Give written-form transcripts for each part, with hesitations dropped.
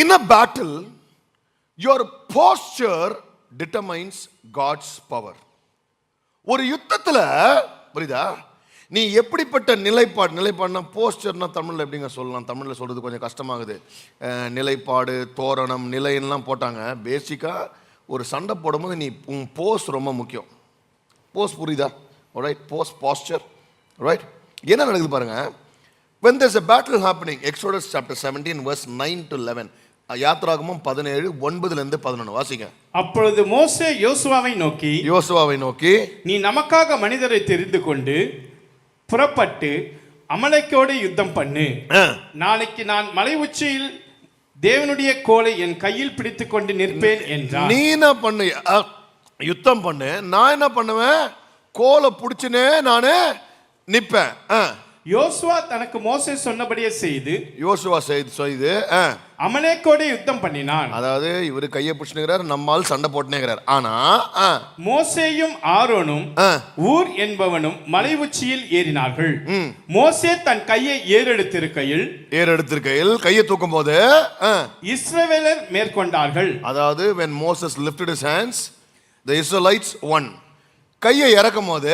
In a battle, your posture determines God's power. ஒரு யுத்தத்தில் புரியுதா, நீ எப்படிப்பட்ட நிலைப்பாடுனா போஸ்டர்னா தமிழில் எப்படிங்க சொல்லலாம், தமிழில் சொல்கிறது கொஞ்சம் கஷ்டமாகுது. நிலைப்பாடு, தோரணம், நிலைன்னெலாம் போட்டாங்க. பேசிக்காக ஒரு சண்டை போடும்போது நீ உன் போஸ் ரொம்ப முக்கியம். போஸ் புரியுதா? Right, Bose, pastor. ரைட், என்ன நடக்குது பாருங்க. When there's a battle happening, Exodus chapter 17 verse 9 to 11, யாத்ராகமம் 17 9 11 வாசிங்க. அப்பொழுது மோசே யோசுவாவை நோக்கி நீ நமக்காக மனிதரை தெரிந்து கொண்டு புறப்பட்டு அமலேக்கோடு யுத்தம் பண்ணு. நாளைக்கு நான் மலை உச்சியில் தேவனுடைய கோலை என் கையில் பிடித்துக் கொண்டு நிற்பேன் என்றார். நீ என்ன பண்ணு, யுத்தம் பண்ணு, நான் என்ன பண்ணுவேன், கோலை பிடிச்சுனே நானு நிற்பேன். யோசுவா தனக்கு மோசே சொன்னபடியே செய்து அமலேக்கோடு யுத்தம் பண்ணினான். அதாவது இவரு கையை பிடிச்சுக்கிறார், நம்மால் சண்டை போட்டுனேங்கிறார். ஆனா மோசேயும் ஆரோனும் ஊர் என்பவனும் மலை உச்சியில் ஏறினார்கள். மோசே தன் கையை ஏறெடுத்திருக்கையில் கையை தூக்கும் போது இஸ்ரவேலர் மேற்கொண்டார்கள். அதாவது when Moses lifted his hands, the Israelites won. கையை இறக்கும் போது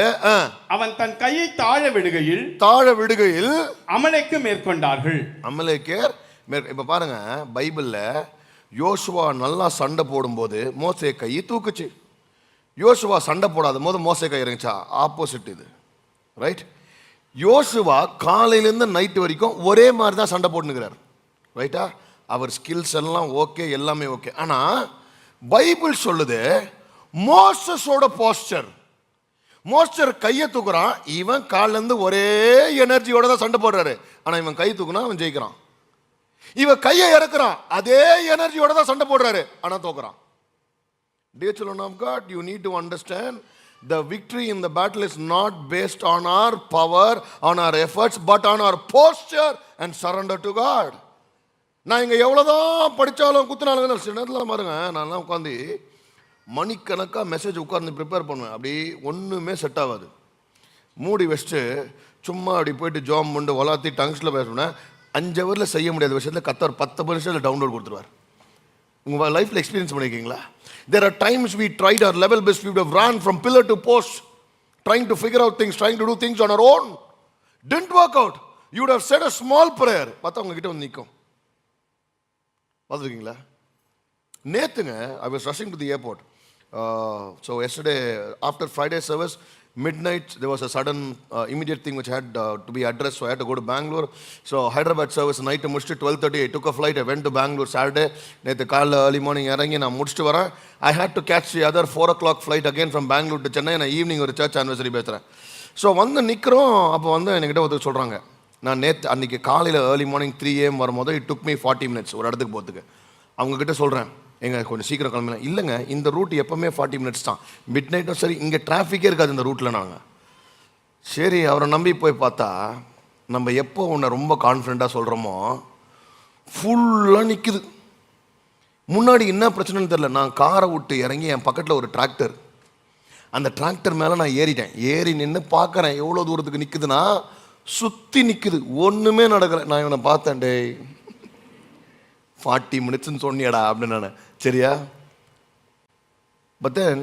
அவன் தன் கையை தாழ விடுகையில் அமலேக்கு மேற்கொண்டார்கள். அமலேக்கர் இப்ப பாருங்க, பைபிள்ல யோசுவா நல்லா சண்டை போடும்போது மோசே கையை தூக்குச்சு. யோசுவா சண்டை போடாத போது மோசே கை இறங்குச்சா? ஆப்போசிட் இது. ரைட், யோசுவா காலையிலேருந்து நைட்டு வரைக்கும் ஒரே மாதிரி தான் சண்டை போட்டுனுக்கிறார். ரைட்டா, அவர் ஸ்கில்ஸ் எல்லாம் ஓகே, எல்லாமே ஓகே. ஆனா பைபிள் சொல்லுது மோசஸோட மோஸ்டர் கையை தூக்குறான், இவன் காலிலேருந்து ஒரே எனர்ஜியோட தான் சண்டை போடுறாரு. ஆனால் இவன் கை தூக்குனா அவன் ஜெயிக்கிறான். இவன் கையை இறக்குறான், அதே எனர்ஜியோட தான் சண்டை போடுறாரு, ஆனால் தோக்குறான். Dear children of God, you need to understand the victory in the battle is not based on our power, on our efforts, but on our posture and surrender to God. நான் இங்கே எவ்வளோதான் படித்தாலும் குத்துனாலும் சில நேரத்தில் பாருங்க, நான்லாம் உட்காந்து மணிக்கணக்காக மெசேஜ் உட்கார்ந்து ப்ரிப்பேர் பண்ணுவேன். அப்படி ஒன்றுமே செட் ஆகாது. மூடி வச்சுட்டு சும்மா அப்படி போயிட்டு ஜாம் பண்ணி வளர்த்தி டங்ஸில் பேசணுன்னா 5 ஹவரில் செய்ய முடியாத விஷயத்தில் கத்தர் 10 நிமிஷத்தில் டவுன்லோட் கொடுத்துருவார். உங்கள் லைஃப்பில் எக்ஸ்பீரியன்ஸ் பண்ணியிருக்கீங்களா? There are times we tried our level best, we would have run from pillar to post, trying to figure out things, trying to do things on our own. Didn't work out. You would have said a small prayer. பார்த்தா உங்ககிட்ட வந்து நிற்கும். பார்த்துருக்கீங்களா? நேற்றுங்க I was rushing to the airport. So yesterday after Friday service midnight there was a sudden immediate thing which had to be addressed, so I had to go to Bangalore. So Hyderabad service night முடிச்சிட்டு 12:30 I took a flight, I went to Bangalore Saturday. நேற்று காலைல early morning இறங்கி நான் முடிச்சுட்டு வரேன். I had to catch the other 4 o'clock flight again from Bangalore to Chennai. நான் evening ஒரு search anniversary பேசுகிறேன். ஸோ வந்து நிற்கிறோம். அப்போ வந்து என்கிட்ட ஒருத்தர் சொல்கிறாங்க, நான் நேற்று அன்றைக்கி காலையில் early morning 3 AM வரும்போது it took me 40 minutes ஒரு இடத்துக்கு போகிறதுக்கு. அவங்கக்கிட்ட சொல்கிறேன், எங்க கொஞ்சம் சீக்கிரம் கிளம்பலாம். இல்லைங்க, இந்த ரூட் எப்போவுமே 40 மினிட்ஸ் தான், மிட் நைட்டும் சரி, இங்கே டிராஃபிக்கே இருக்காது இந்த ரூட்டில். நாங்கள் சரி அவரை நம்பி போய் பார்த்தா, நம்ம எப்போ ஒன்று ரொம்ப கான்ஃபிடெண்ட்டாக சொல்கிறோமோ ஃபுல்லாக நிற்குது. முன்னாடி என்ன பிரச்சனைன்னு தெரில. நான் காரை விட்டு இறங்கி என் பக்கத்தில் ஒரு டிராக்டர், அந்த டிராக்டர் மேலே நான் ஏறி நின்று பார்க்குறேன் எவ்வளோ தூரத்துக்கு நிற்குதுன்னா சுற்றி நிற்குது, ஒன்றுமே நடக்கலை. நான் இவனை பார்த்தேன், டே 40 மினிட்ஸ்ன்னு சொன்னியடா அப்படின்னு நான். சரியா? But then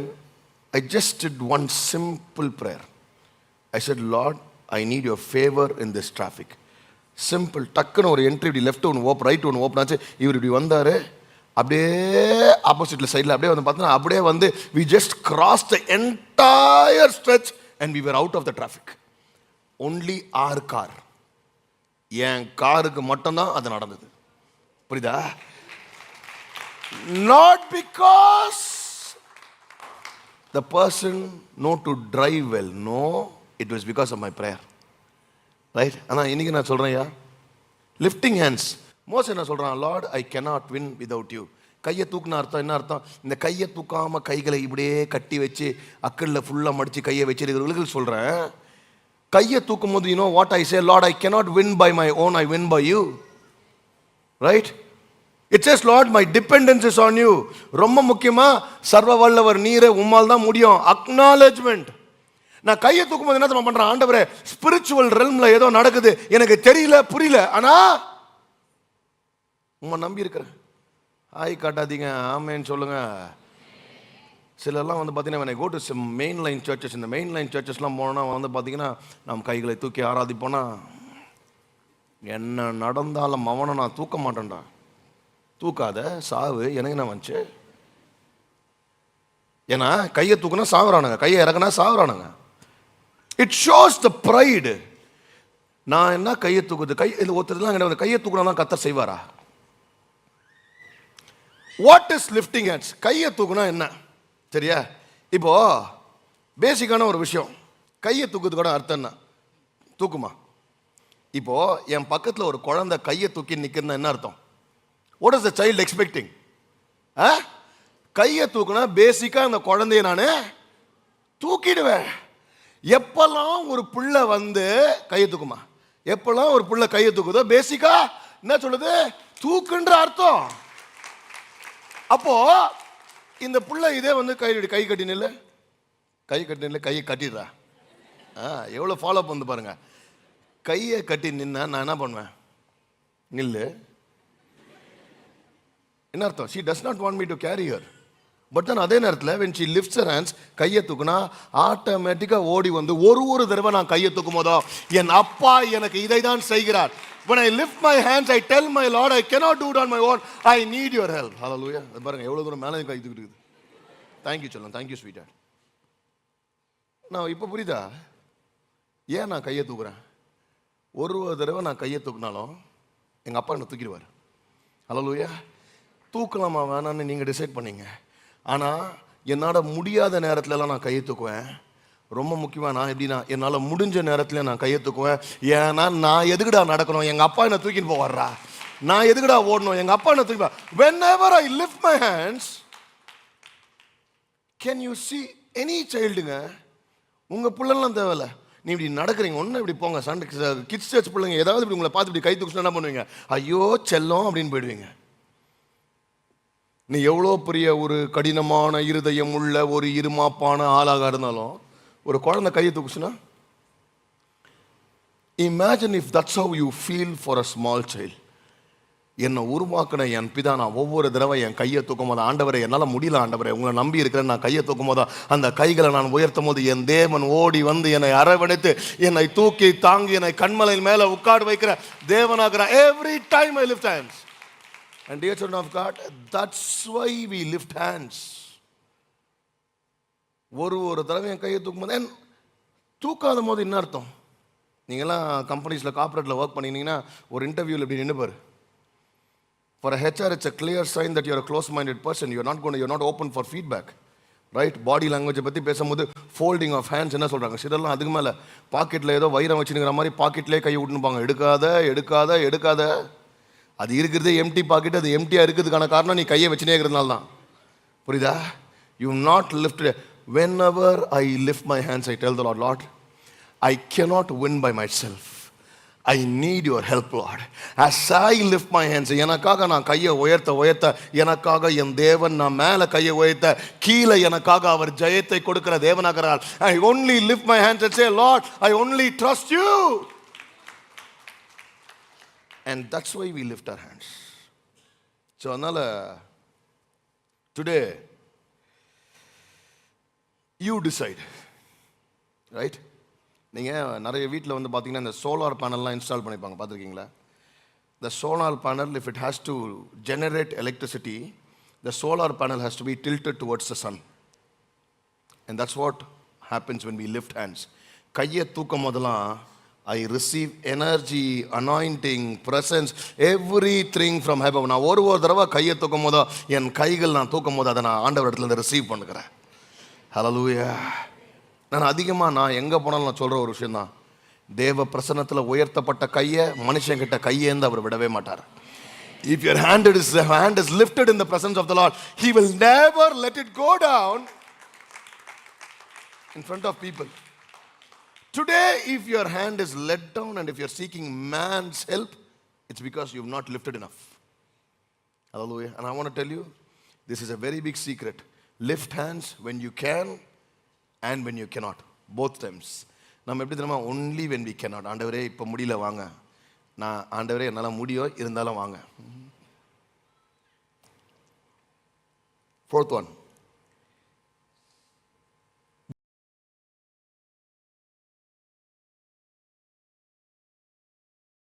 I just did one simple prayer. I said, Lord, I need your favor in this traffic. Simple. டக்குன்னு ஒரு என்ட்ரி, இப்படி லெஃப்ட் ஒன்று ஓப்பன், ரைட் ஒன்று ஓப்பன் ஆச்சு. இவர் இப்படி வந்தார், அப்படியே ஆப்போசிட்டில் சைடில் அப்படியே வந்து பார்த்தோன்னா அப்படியே வந்து we just crossed the entire stretch and we were out of the traffic. Only our car, என் காருக்கு மட்டும்தான் அது நடந்தது. புரியுதா? Not because the person know to drive well, no, it was because of my prayer. Right? ஆனால் இன்னைக்கு நான் சொல்கிறேன், lifting hands. மோசே என்ன சொல்கிறான், Lord, I cannot win without you. கையை தூக்குன அர்த்தம் என்ன அர்த்தம்? இந்த கையை தூக்காமல் கைகளை இப்படியே கட்டி வச்சு அக்கல்ல ஃபுல்லாக மடித்து கையை வச்சிருக்கிறவர்களுக்கு சொல்கிறேன், கையை தூக்கும் போது, you know what I say, Lord, I cannot win by my own, I win by you. Right? It says, Lord, my dependence is on you. ரொம்ப முக்கியமா, சர்வ வல்லவர் நீரே, உம்மால் தான் முடியும். அக்னாலஜ்மெண்ட். நான் கையை தூக்கும் போது என்ன பண்றேன், ஆண்டவரே ஸ்பிரிச்சுவல் ரெல்ம்ல ஏதோ நடக்குது, எனக்கு தெரியல, புரியல, ஆனா உம்மை நம்பி இருக்கிறேன். ஆய் காட்டாதீங்க, ஆமேன்னு சொல்லுங்க. சிலர்லாம் வந்து பார்த்தீங்கன்னா when I go to some mainline churches, இந்த மெயின்லைன் சர்ச்சஸ்லாம் போனோன்னா வந்து பார்த்தீங்கன்னா நம்ம கைகளை தூக்கி ஆராதிப்போனா, என்ன நடந்தாலும் அவனை நான் தூக்க மாட்டேன்டா. தூக்காத, சாவு, எனக்கு என்ன வந்துச்சு? ஏன்னா கையை தூக்குனா சாவுறானுங்க, கையை இறக்குனா சாவுறானுங்க. It shows the pride. நான் என்ன கையை தூக்குது? கை இந்த ஒருத்தர்லாம் கிடையாது. கையை தூக்குனா தான் கர்த்தர் செய்வாரா? What is lifting hands? கையை தூக்குனா என்ன சரியா? இப்போ பேசிக்கான ஒரு விஷயம், கையை தூக்குறது கூட அர்த்தம் என்ன? தூக்குமா? இப்போ என் பக்கத்தில் ஒரு குழந்தை கையை தூக்கி நிற்கிறதுனா என்ன அர்த்தம்? What is the child expecting? கையை தூக்குனா பேசிக்கா அந்த குழந்தைய நான் தூக்கிடுவேன். எப்பெல்லாம் ஒரு பிள்ளை வந்து கையை தூக்குமா, எப்பெல்லாம் ஒரு பிள்ளை கையை தூக்குதோ பேசிக்கா என்ன சொல்லுது? தூக்குன்ற அர்த்தம். அப்போ இந்த பிள்ளை இதே வந்து கை கட்டி நில்ல, கை கட்டி நில்ல, கையை கட்டிடுறா. எவ்வளோ ஃபாலோ பண்ணு பாருங்க. கையை கட்டி நின்னா நான் என்ன பண்ணுவேன்? நில்லு. என்ன அர்த்தம்? she does not want me to carry her. But தான் அதே நேரத்தில் when she lifts her hands, கையை தூக்குனா ஆட்டோமேட்டிக்காக ஓடி வந்து ஒரு தடவை நான் கையை தூக்கும் போதோ என் அப்பா எனக்கு இதை தான் செய்கிறார். When I lift my hands, I tell my Lord, I cannot do it on my own. I need your help. Hallelujah. பாருங்க எவ்வளோ தூரம் மேலே கை தூக்கிட்டு இருக்குது. தேங்க்யூ சொல்லலாம், தேங்க்யூ ஸ்வீட்டா. நான் இப்போ புரியுதா ஏன் நான் கையை தூக்குறேன்? ஒரு தடவை நான் கையை தூக்கினாலும் எங்கள் அப்பா என்னை தூக்கிடுவார். ஹல்லேலூயா. தூக்கலாமா வேணான்னு நீங்கள் டிசைட் பண்ணீங்க. ஆனால் என்னால் முடியாத நேரத்துலலாம் நான் கையை தூக்குவேன். ரொம்ப முக்கியமாக நான் எப்படின்னா என்னால் முடிஞ்ச நேரத்தில் நான் கையை தூக்குவேன். ஏன்னா நான் எதுக்குடா நடக்கணும்? எங்கள் அப்பா என்னை தூக்கின்னு போவார்றா. நான் எதுக்குடா ஓடணும்? எங்கள் அப்பா என்ன தூக்கி. whenever I lift my hands, can you see any childங்க? உங்கள் பிள்ளைலாம் தேவையில்ல, நீ இப்படி நடக்கிறீங்க ஒன்று இப்படி போங்க சண்டை கிட்ஸ் சர்ச் பிள்ளைங்க ஏதாவது இப்படி உங்களை பார்த்து இப்படி கை தூக்கினா என்ன பண்ணுவீங்க? ஐயோ செல்லம் அப்படின்னு போயிடுவீங்க. நீ எவ்வளோ பெரிய ஒரு கடினமான இருதயம் உள்ள ஒரு இருமாப்பான ஆளாக இருந்தாலும் ஒரு குழந்தை கையை தூக்குச்சுன்னா, imagine if that's how you feel for a small child. என்னை உருவாக்கின என் பிதா நான் ஒவ்வொரு தடவை என் கையை தூக்கும் போது, ஆண்டவரை என்னால் முடியல ஆண்டவரை உங்களை நம்பி இருக்கிறேன், நான் கையை தூக்கும் போது அந்த கைகளை நான் உயர்த்தும் போது என் தேவன் ஓடி வந்து என்னை அரவணைத்து என்னை தூக்கி தாங்கி என்னை கண்மலையின் மேலே உட்கார வைக்கிற தேவனாகிறான். Every time I lift hands. And dear children of God, that's why we lift hands. ஒரு தடவை என் கையை தூக்கும் போது தூக்காத போது என்ன அர்த்தம்? நீங்களாம் கம்பெனிஸில் கார்பரேட்டில் ஒர்க் பண்ணிங்கன்னா ஒரு இன்டர்வியூவில் இப்படி நின்றுப்பார். For a HR, it's a clear sign that you're a close-minded person. You're not open for feedback. Right? Body language பற்றி பேசும்போது folding of hands என்ன சொல்கிறாங்க? சிலர்லாம் அதுக்கு மேலே பாக்கெட்டில் ஏதோ வைரம் வச்சுருக்கிற மாதிரி பாக்கெட்லேயே கையை விட்டுனுப்பாங்க. எடுக்காத. அது இருக்கிறதே எம்டி பாக்கெட். அது எம்டியாக இருக்கிறதுக்கான காரணம் நீ கையை வச்சுனே இருக்கிறதுனால தான். புரியுதா? You not lifted. Whenever I lift my hands, I tell the Lord, Lord, I cannot win by myself. I need your help, Lord. As I lift my hands, எனக்காக நான் கையை உயர்த்த எனக்காக என் தேவன் நான் மேலே கையை உயர்த்த கீழே எனக்காக அவர் ஜெயத்தை கொடுக்கிற தேவனாகிறார். I only lift my hands and say, Lord, I only trust you. And that's why we lift our hands. So அதனால today you decide, right? நீங்கள் நிறைய வீட்டில் வந்து பார்த்தீங்கன்னா இந்த சோலார் பேனல்லாம் இன்ஸ்டால் பண்ணிப்பாங்க, பார்த்துருக்கீங்களா? The solar panel, if it has to generate electricity, the solar panel has to be tilted towards the sun. And that's what happens when we lift hands. கையை தூக்கும் போதெல்லாம் I receive energy, anointing, presence, everything from heaven. நான் ஒரு தடவை கையை தூக்கும் போதோ என் கைகள் நான் தூக்கும் போது அதை நான் ஆண்டவர் இடத்துல இருந்து ரிசீவ் பண்ணுகிறேன். ஹல்லேலூயா. நான் எங்கே போனாலும் நான் சொல்கிற ஒரு விஷயம் தான், தேவ பிரசன்னத்தில் உயர்த்தப்பட்ட கையை மனுஷங்கிட்ட கையேந்து அவர் விடவே மாட்டார். If your hand is lifted in the presence of the Lord, He will never let it go down in front of people. Today, if your hand is let down and if you're seeking man's help, it's because you've not lifted enough. Hallelujah. And I want to tell you, this is a very big secret. Lift hands when you can and when you cannot. Both times. நம்ம எப்படி தெரியுமா? only when we cannot. ஆண்டவரே இப்போ முடியல வாங்க, நான் ஆண்டவரே என்னால் முடியும் இருந்தாலும் வாங்க. Fourth one.